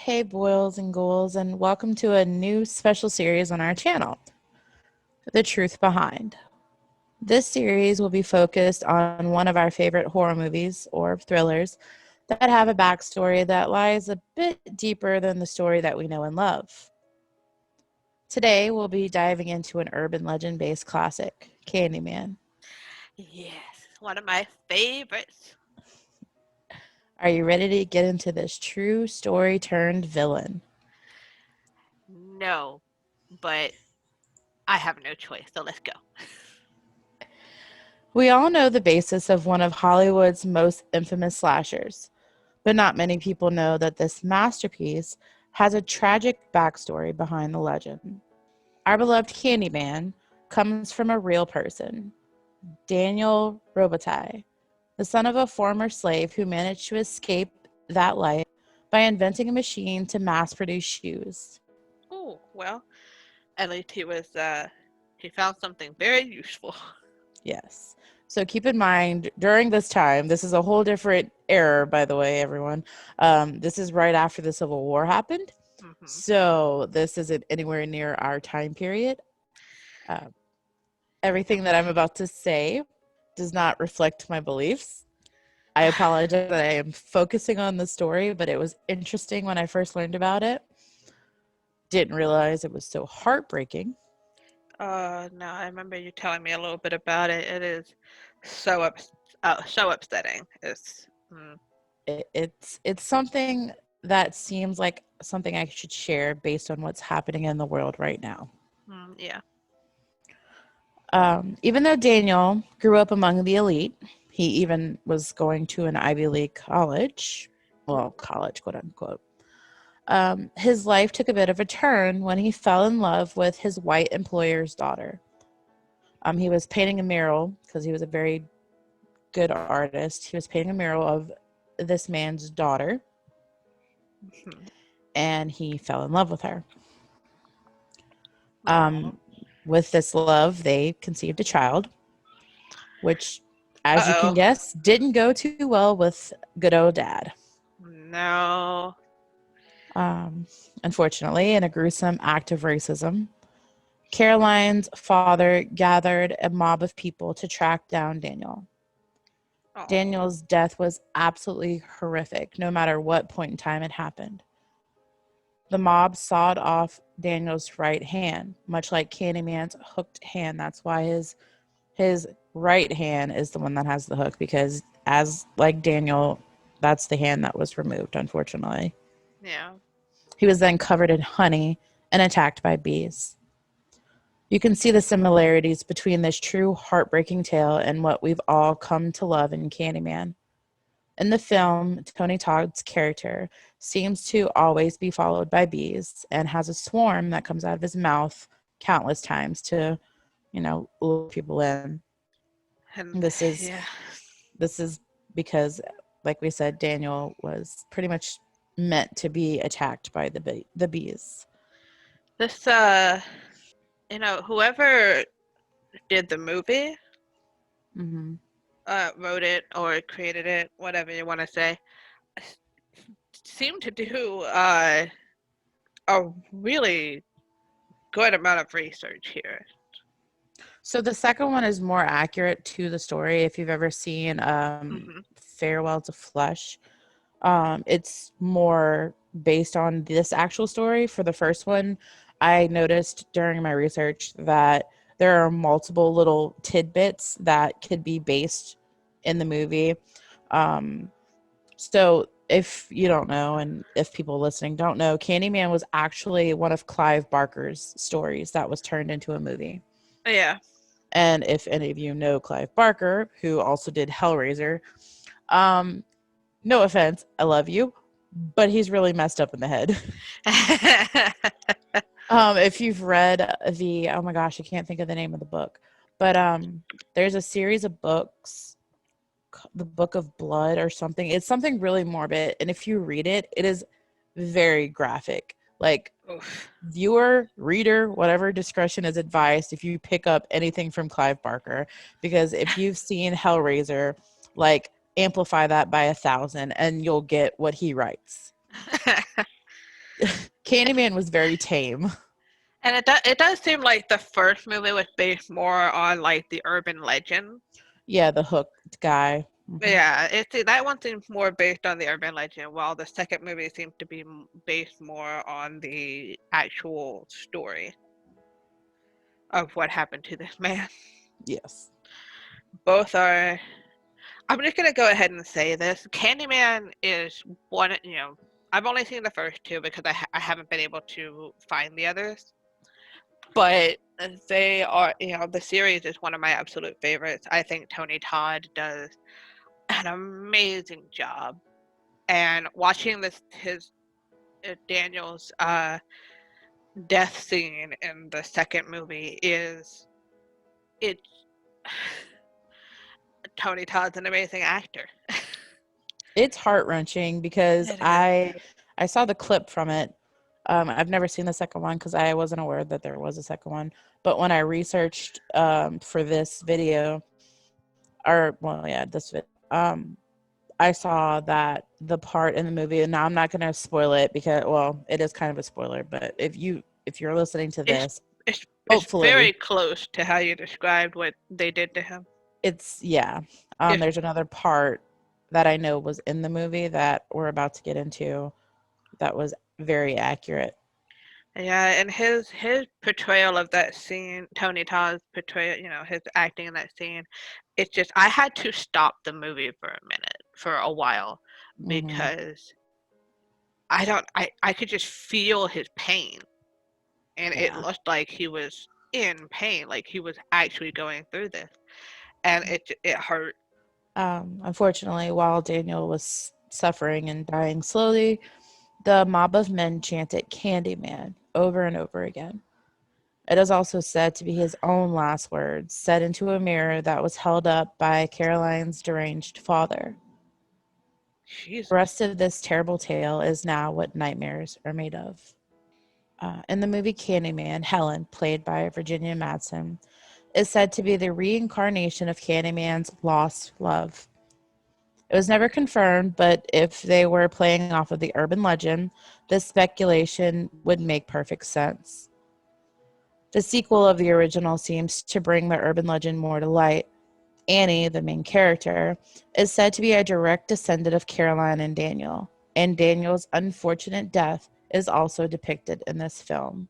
Hey, boils and ghouls, and welcome to a new special series on our channel, The Truth Behind. This series will be focused on one of our favorite horror movies or thrillers that have a backstory that lies a bit deeper than the story that we know and love. Today, we'll be diving into an urban legend-based classic, Candyman. Yes, one of my favorites. Are you ready to get into this true story turned villain? No, but I have no choice, so let's go. We all know the basis of one of Hollywood's most infamous slashers, but not many people know that this masterpiece has a tragic backstory behind the legend. Our beloved Candyman comes from a real person, Daniel Robitaille, the son of a former slave who managed to escape that life by inventing a machine to mass produce shoes. Oh, well, at least he found something very useful. Yes. So keep in mind during this time, this is a whole different era, by the way, everyone. This is right after the Civil War happened. hmm So this isn't anywhere near our time period. Uh, Everything that I'm about to say does not reflect my beliefs. I apologize that I am focusing on the story, but it was interesting when I first learned about it. Didn't realize it was so heartbreaking. no, I remember you telling me a little bit about it. It is so so upsetting. It's something that seems like something I should share based on what's happening in the world right now. Yeah. Even though Daniel grew up among the elite, he even was going to an Ivy League college, well, Ooh. college, quote unquote. His life took a bit of a turn when he fell in love with his white employer's daughter. He was painting a mural because he was a very good artist. He was painting a mural of this man's daughter, Mhm. and he fell in love with her. Aw. Um, with this love, they conceived a child, which, as you can Uh-oh. guess, didn't go too well with good old dad. No. Um, Unfortunately, in a gruesome act of racism, Caroline's father gathered a mob of people to track down Daniel. Oh. Daniel's death was absolutely horrific, no matter what point in time it happened. The mob sawed off Daniel's right hand, much like Candyman's hooked hand. That's why his right hand is the one that has the hook, because as like Daniel, that's the hand that was removed, unfortunately. Yeah. He was then covered in honey and attacked by bees. You can see the similarities between this true heartbreaking tale and what we've all come to love in Candyman. In the film, Tony Todd's character seems to always be followed by bees and has a swarm that comes out of his mouth countless times to, lure people in. And This is yeah. this is because, like we said, Daniel was pretty much meant to be attacked by the bees. This whoever did the movie, Mm-hmm. wrote it or created it, whatever you want to say, seemed to do a really good amount of research here. So the second one is more accurate to the story. If you've ever seen hmm Farewell to Flesh, it's more based on this actual story. For the first one, I noticed during my research that there are multiple little tidbits that could be based in the movie. Um, so if you don't know, and if people listening don't know, Candyman was actually one of Clive Barker's stories that was turned into a movie. Yeah. And if any of you know Clive Barker, who also did Hellraiser, um, no offense, I love you, but he's really messed up in the head. If you've read oh my gosh, I can't think of the name of the book, but there's a series of books, the Book of Blood or something. It's something really morbid, and if you read it, it is very graphic. Like, Oof. viewer, reader, whatever discretion is advised if you pick up anything from Clive Barker, because if you've seen Hellraiser, amplify that by 1,000 and you'll get what he writes. Candyman was very tame. And it does seem like the first movie was based more on like the urban legend. Yeah, the hooked guy. Yeah, that one seems more based on the urban legend, while the second movie seems to be based more on the actual story of what happened to this man. Yes. Both are. I'm just gonna go ahead and say this: Candyman is one. I've only seen the first two because I haven't been able to find the others, but they are. The series is one of my absolute favorites. I think Tony Todd does an amazing job, and watching this his Daniel's death scene in the second movie is it. Tony Todd's an amazing actor. It's heart-wrenching because It is. I saw the clip from it. I've never seen the second one because I wasn't aware that there was a second one. But when I researched for this video, or well, yeah, this video, I saw that the part in the movie, and now I'm not going to spoil it because, well, it is kind of a spoiler. But if you're listening to It's this, it's very hopefully, close to how you described what they did to him. it's yeah. It's There's another part that I know was in the movie that we're about to get into that was very accurate. Yeah, and his portrayal of that scene, Tony Todd's portrayal, his acting in that scene, it's just I had to stop the movie for a minute, for a while, Hmm. because I could just feel his pain, and it Yeah. looked like he was in pain, like he was actually going through this, and it hurt. Unfortunately, while Daniel was suffering and dying slowly, the mob of men chanted Candyman over and over again. It is also said to be his own last words, said into a mirror that was held up by Caroline's deranged father. The Jesus. rest of this terrible tale is now what nightmares are made of. In the movie Candyman, Helen, played by Virginia Madsen, is said to be the reincarnation of Candyman's lost love. It was never confirmed, but if they were playing off of the urban legend, this speculation would make perfect sense. The sequel of the original seems to bring the urban legend more to light. Annie, the main character, is said to be a direct descendant of Caroline and Daniel, and Daniel's unfortunate death is also depicted in this film.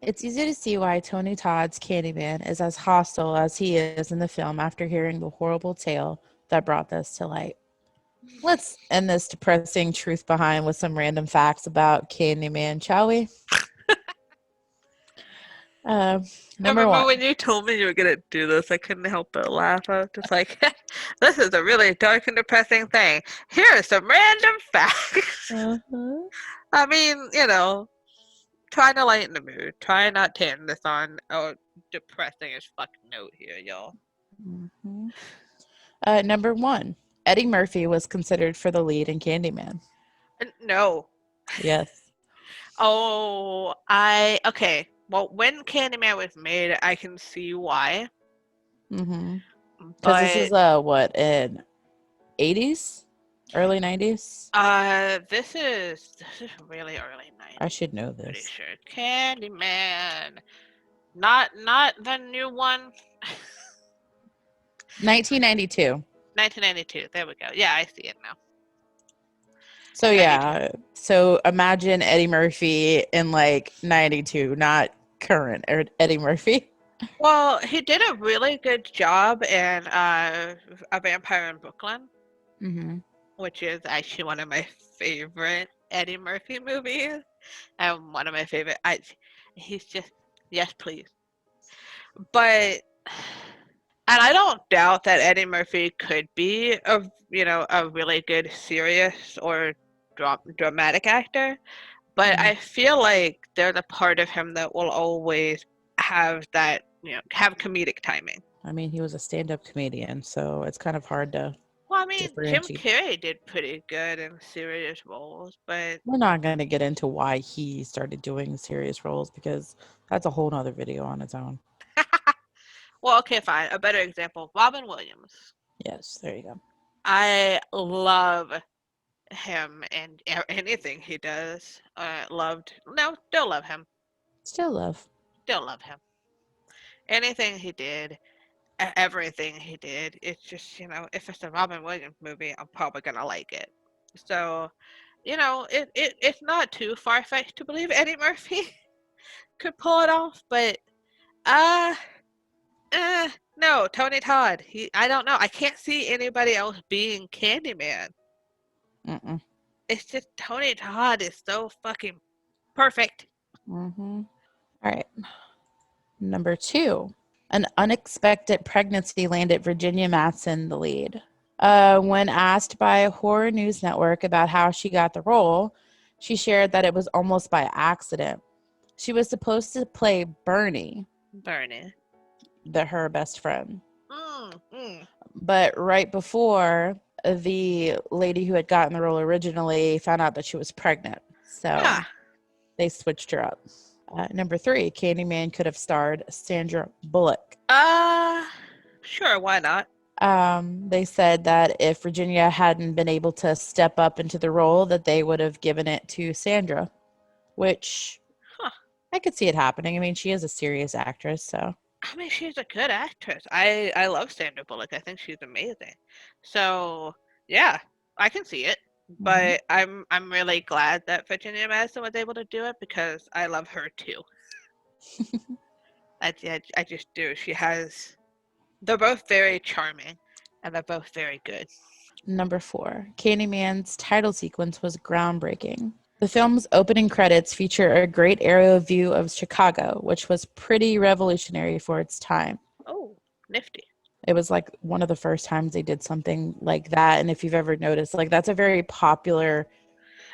It's easy to see why Tony Todd's Candyman is as hostile as he is in the film after hearing the horrible tale that brought this to light. Let's end this depressing truth behind with some random facts about Candyman, shall we? Uh, I Number remember when one. you told me you were gonna do this, I couldn't help but laugh. I was just like, this is a really dark and depressing thing. Here are some random facts. Uh-huh. I mean, trying to lighten the mood. Try not to end this on a depressing as fuck note here, y'all. Mhm. Number one. Eddie Murphy was considered for the lead in Candyman. No. Yes. Oh, okay. Well, when Candyman was made, I can see why, Mm-hmm. Because this is but what in 80s, early 90s. this is really early I 90s. should know Pretty this. sure Candyman. Not the new one. 1992. 1992. There we go. Yeah, I see it now. So 92. yeah. So imagine Eddie Murphy in like 92, not current Eddie Murphy. Well, he did a really good job in A Vampire in Brooklyn, Mm-hmm. which is actually one of my favorite Eddie Murphy movies, and one of my favorite. He's just yes, please. But and I don't doubt that Eddie Murphy could be a really good serious or dramatic actor. But Mm-hmm. I feel like there's a part of him that will always have that, have comedic timing. I mean, he was a stand-up comedian, so it's kind of hard to Well, I mean, Jim differentiate. Carrey did pretty good in serious roles, but We're not going to get into why he started doing serious roles because that's a whole nother video on its own. well, okay, fine. A better example, Robin Williams. Yes, there you go. I love him and anything he does. Loved. No, still love him. Still love. Still love him. Anything he did, everything he did. It's just, if it's a Robin Williams movie, I'm probably gonna like it. So, it's not too far fetched to believe Eddie Murphy could pull it off, but uh, uh, no, Tony Todd. I don't know. I can't see anybody else being Candyman. Mm-mm. It's just Tony Todd is so fucking perfect. Mm-hmm. All right. Number 2. An unexpected pregnancy landed Virginia Madsen the lead. When asked by a Horror News Network about how she got the role, she shared that it was almost by accident. She was supposed to play Bernie, Bernie. her best friend. Mm, mm. But right before, the lady who had gotten the role originally found out that she was pregnant. So Ah, they switched her up. Number 3, Candyman could have starred Sandra Bullock. uh, sure, why not? They said that if Virginia hadn't been able to step up into the role, that they would have given it to Sandra, which Huh. I could see it happening. I mean, she is a serious actress, so. I mean, she's a good actress. I love Sandra Bullock. I think she's amazing. So yeah, I can see it. Mhm. But I'm really glad that Virginia Madison was able to do it because I love her too. I just do. They're both very charming, and they're both very good. Number 4, Candyman's title sequence was groundbreaking. The film's opening credits feature a great aerial view of Chicago, which was pretty revolutionary for its time. Oh, nifty. It was like one of the first times they did something like that. And if you've ever noticed, like that's a very popular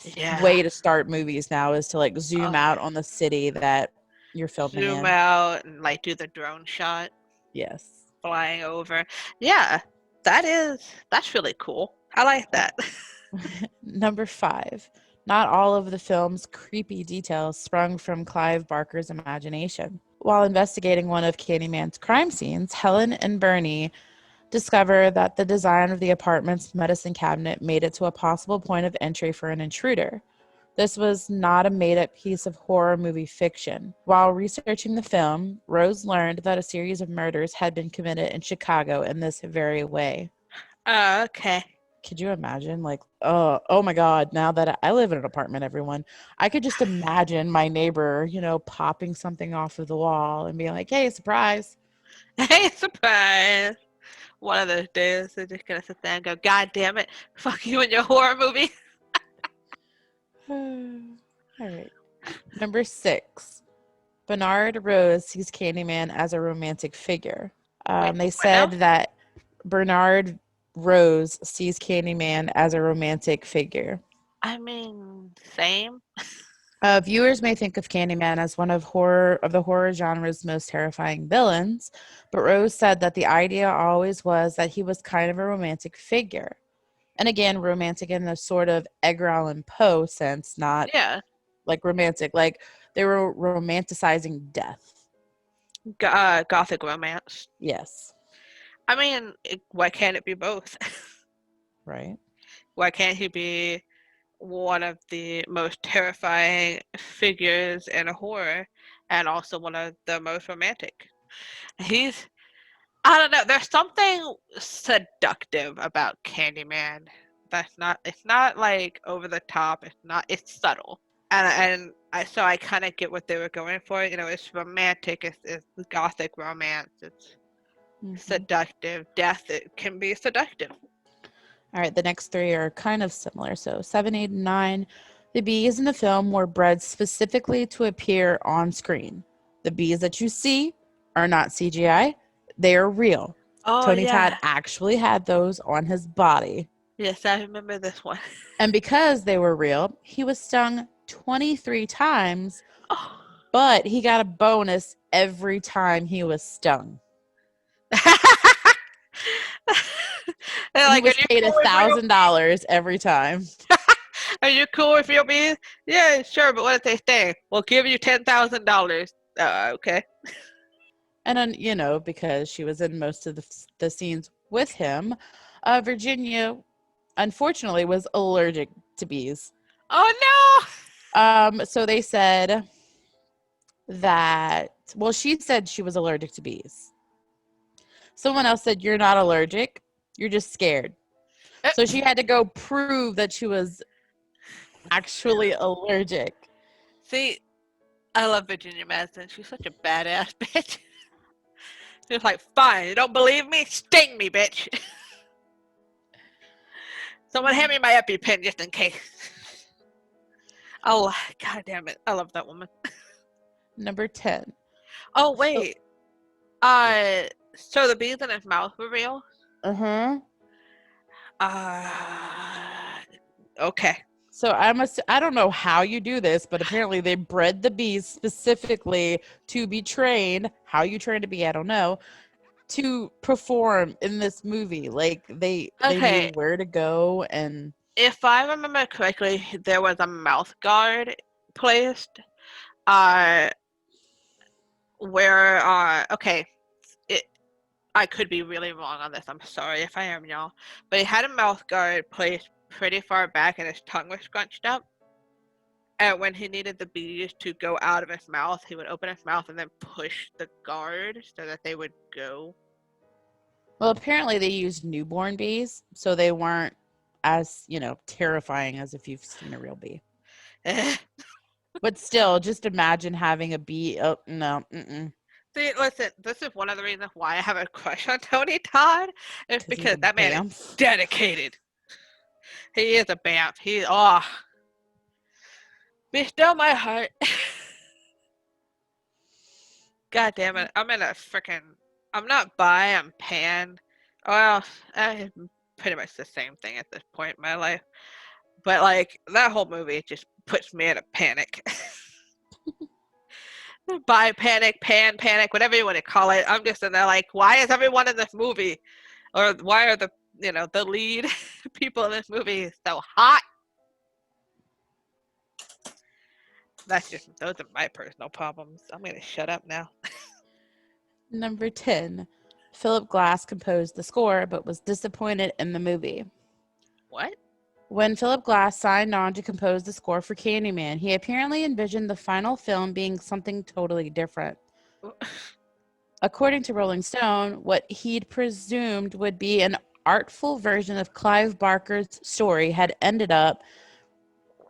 Yeah. way to start movies now is to like zoom Oh, out on the city that you're filming zoom in. out and like do the drone shot Yes. flying over. Yeah, that's really cool. I like Uh, that. Number 5. Not all of the film's creepy details sprung from Clive Barker's imagination. While investigating one of Candyman's crime scenes, Helen and Bernie discover that the design of the apartment's medicine cabinet made it to a possible point of entry for an intruder. This was not a made up piece of horror movie fiction. While researching the film, Rose learned that a series of murders had been committed in Chicago in this very way. Okay. Could you imagine? Like, oh my God, now that I live in an apartment, everyone, I could just imagine my neighbor, popping something off of the wall and being like, hey, surprise. Hey, surprise! One of those days, they're just gonna sit there and go, "God damn it! Fuck you and your horror movie." All right. Number 6. Bernard Rose sees Candyman as a romantic figure. Wait, They what now? said that Bernard Rose sees Candyman as a romantic figure. I mean, same. Viewers may think of Candyman as one of the horror genre's most terrifying villains, but Rose said that the idea always was that he was kind of a romantic figure. And again, romantic in the sort of Edgar Allan Poe sense, not Yeah, like romantic, like they were romanticizing death. gothic romance. Yes, I mean, why can't it be both? right. Why can't he be one of the most terrifying figures in a horror, and also one of the most romantic? He's I don't know. There's something seductive about Candyman. It's not like over the top. It's subtle. So I kind of get what they were going for. It's romantic. It's gothic romance. It's Hmm. seductive. Death, it can be seductive. All right, the next 3 are kind of similar. So 7, 8, and 9. The bees in the film were bred specifically to appear on screen. The bees that you see are not CGI, they are real. Oh Tony Todd yeah. actually had those on his body. Yes, I remember this one. And because they were real, he was stung 23 times, Oh. but he got a bonus every time he was stung. They're He like, are was you paid cool a with real $1,000 every time. Are you cool with real bees? Yeah, sure, but what if they stay? We'll give you $10,000. Okay. And then, because she was in most of the scenes with him, Virginia unfortunately was allergic to bees. Oh So they said that, well, she said she was allergic to bees. Someone else said, you're not allergic, you're just scared. no! So she had to go prove that she was actually allergic. See, I love Virginia Madsen. She's such a badass bitch. She's like, fine, you don't believe me? Sting me, bitch. Someone hand me my EpiPen just in case. Oh, god damn it. I love that woman. Number 10. Oh, So, wait. Uh, so the bees in his mouth were real? uh-huh. Uh, okay. So I don't know how you do this, but apparently they bred the bees specifically to be trained. How you trained a bee, I don't know, to perform in this movie. Like they knew Okay, where to go and if I remember correctly, there was a mouth guard placed, uh, where, okay, it, I could be really wrong on this. I'm sorry if I am, y'all. But he had a mouth guard placed pretty far back and his tongue was scrunched up. And when he needed the bees to go out of his mouth, he would open his mouth and then push the guard so that they would go. well, apparently they used newborn bees, so they weren't as, terrifying as if you've seen a real bee. But still, just imagine having a bee. Oh, no, See, listen, this is one of the reasons why I have a crush on Tony Todd. Is because he's because a that man is bamf. dedicated. He is a bamf. Be still my heart. God damn it. I'm in a freaking. I'm not bi, I'm pan. Well, pretty much the same thing at this point in my life. But, like, that whole movie just puts me in a panic. Bi panic, pan panic, whatever you want to call it. I'm just in there, like, why is everyone in this movie? Or why are the lead people in this movie so hot? Those are my personal problems. I'm gonna shut up now. Number 10. Philip Glass composed the score but was disappointed in the movie. What? When Philip Glass signed on to compose the score for Candyman, he apparently envisioned the final film being something totally different. According to Rolling Stone, what he'd presumed would be an artful version of Clive Barker's story had ended up,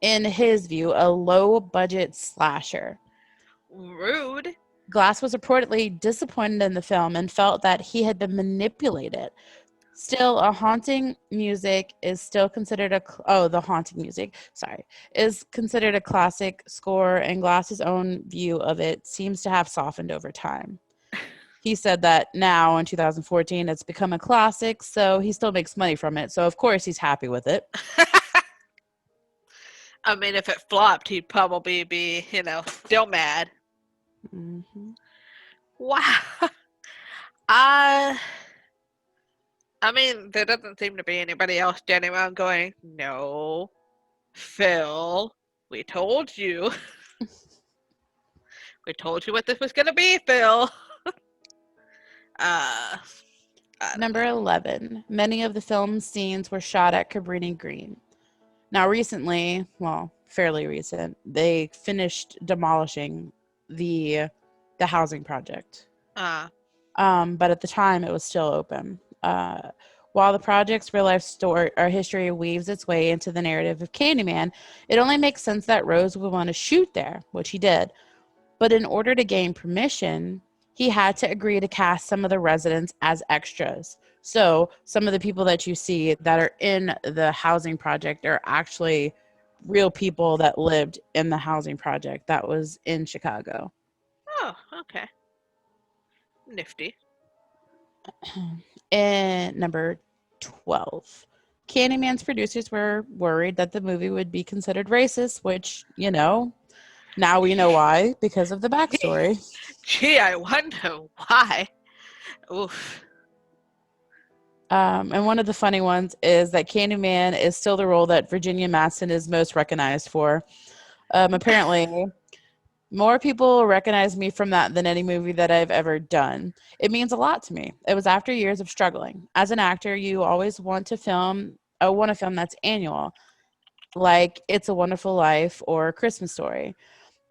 in his view, a low budget slasher. Rude. Glass was reportedly disappointed in the film and felt that he had been manipulated. Still, a haunting music is still considered the haunting music, sorry, is considered a classic score, and Glass's own view of it seems to have softened over time. He said that now in 2014 it's become a classic, so he still makes money from it. So of course he's happy with it. I mean, if it flopped, he'd probably be, still mad. Mm-hmm. Wow. Uh, I mean, there doesn't seem to be anybody else standing around going, no, Phil, we told you. We told you what this was going to be, Phil. I don't Number know. 11. Many of the film's scenes were shot at Cabrini Green. Now, recently, well, fairly recent, they finished demolishing the housing project. Uh, But at the time, it was still open. While the project's real life story or history weaves its way into the narrative of Candyman, it only makes sense that Rose would want to shoot there, which he did. But in order to gain permission, he had to agree to cast some of the residents as extras. So some of the people that you see that are in the housing project are actually real people that lived in the housing project that was in Chicago. oh, okay. Nifty. And number 12. Candyman's producers were worried that the movie would be considered racist, which, now we know why, because of the backstory. Gee, I wonder why. Oof. And one of the funny ones is that Candyman is still the role that Virginia Madsen is most recognized for. Apparently, more people recognize me from that than any movie that I've ever done. It means a lot to me. It was after years of struggling. As an actor, you always want to film I want a film that's annual, like It's a Wonderful Life or Christmas Story.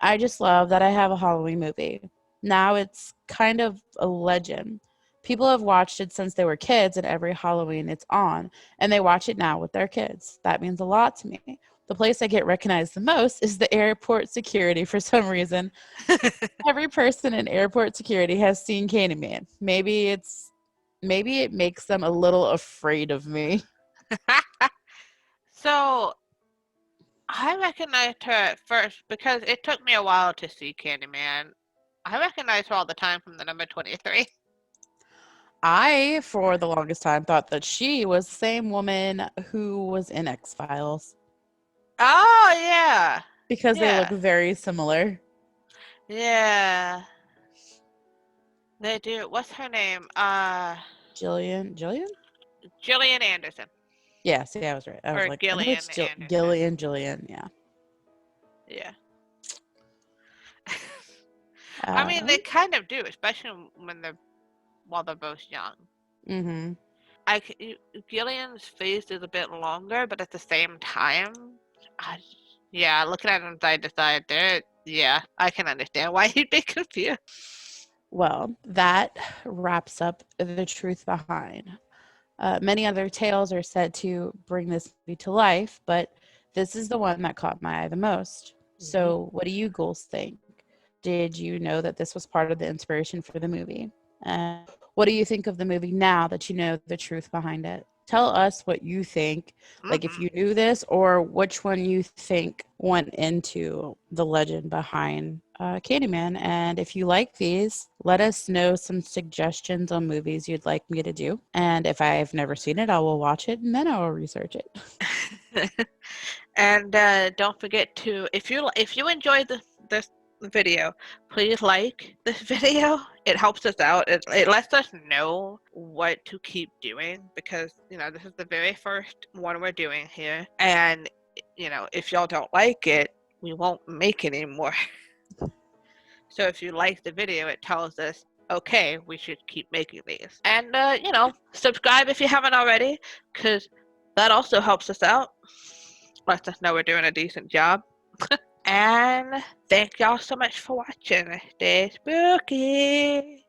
I just love that I have a Halloween movie. Now it's kind of a legend. People have watched it since they were kids, and every Halloween it's on, and they watch it now with their kids. That means a lot to me. The place I get recognized the most is the airport security for some reason. Every person in airport security has seen Candyman. Maybe it makes them a little afraid of me. So I recognized her at first because it took me a while to see Candyman. I recognized her all the time from the number 23. I, for the longest time, thought that she was the same woman who was in X Files Oh, yeah. because they look Yeah. very similar. Yeah. They do. What's her name? Jillian? Gillian Anderson. Yes, yeah, I was right. I was Or like, I know Gillian it's Anderson. Jillian, yeah. Yeah. I mean, they Um, kind of do, especially when while they're both young. mm-hmm. Gillian's face is a bit longer, but at the same time, I, yeah, looking at them side to side, there, yeah, I can understand why he'd be confused. Well, that wraps up the truth behind. Many other tales are said to bring this movie to life, but this is the one that caught my eye the most. Hmm. So, what do you ghouls think? Did you know that this was part of the inspiration for the movie? And what do you think of the movie now that you know the truth behind it? Tell us what you think, like if Hmm. you knew this, or which one you think went into the legend behind Candyman. And if you like these, let us know some suggestions on movies you'd like me to do. And if I've never seen it, I will watch it and then I will research it. And don't forget to, if you enjoyed this video, please like this video. It helps us out. It lets us know what to keep doing because this is the very first one we're doing here, and if y'all don't like it, we won't make it anymore. So if you like the video, it tells us, okay, we should keep making these. And subscribe if you haven't already, because that also helps us out. Lets us know we're doing a decent job. And thank y'all so much for watching. Stay spooky.